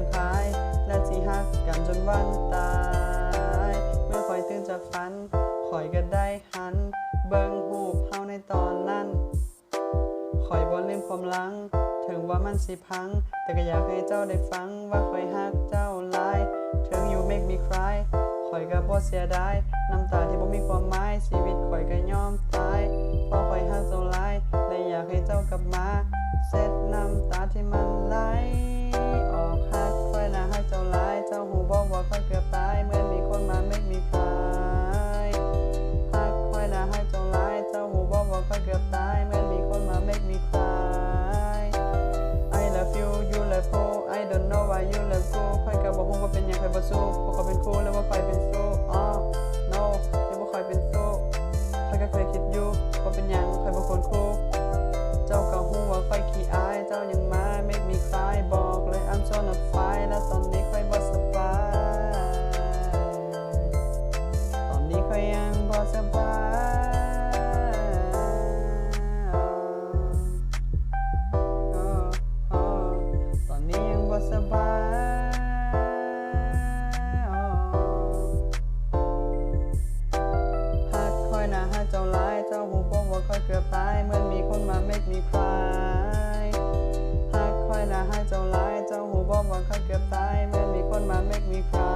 มขายและสิฮักกันจนวันตายเมื่อคอยตื่นจากฝันคอยก็ได้หันเบิ่งรูปเฮาในตอนนั้นคอยบ่ลืมความหลังถึงว่ามันสิพังแต่ก็อยากให้เจ้าได้ฟังว่าคอยฮักเจ้าหลายถึง you make me cry คอยก็บ่เสียดายน้ำตาที่บ่มีความหมายชีวิตคอยก็ยอมตายเพราะคอยฮักเจ้าหลายและอยากให้เจ้ากลับมาเช็ดน้ำตาที่มันไหลออกฮักคอยน่าฮักเจ้าหลายเจ้าหูบ่ว่าคอยเกือบตายเหมือนมีคนมา make me cry ฮักคอยน่าฮักเจ้าหลายเจ้าหูบ่ว่าคอยเกือบตายเหมือนมีคนมา make me cry I love you you love who I don't know why you love who คอยก็บ่ฮู้ว่าเป็นหยังคอยบ่สู้เพราะเขาเป็นครูแล้วว่าคอยเป็นสู้no หรือว่าคอยเป็นสู้คอยก็เคยคิดอยู่ว่าเป็นหยังคอยบ่คนครูเจ้าก็ฮู้ว่าคอยขี้อายเจ้ายังมา make me cry บอกเลย I'm so not fine และตอนนี้คอยบ่สบายตอนนี้คอยยังบ่สบายตอนนี้ยังบ่สบายฮักคอยน่าฮักเจ้าหลายเจ้าหูบ่ว่าคอยเกือบตายเหมือนมีคนมา make me cry ฮักคอยน่าฮักเจ้าหลายเจ้าหูบ่ว่าคอยเกือบตายเหมือนมีคนมา make me cry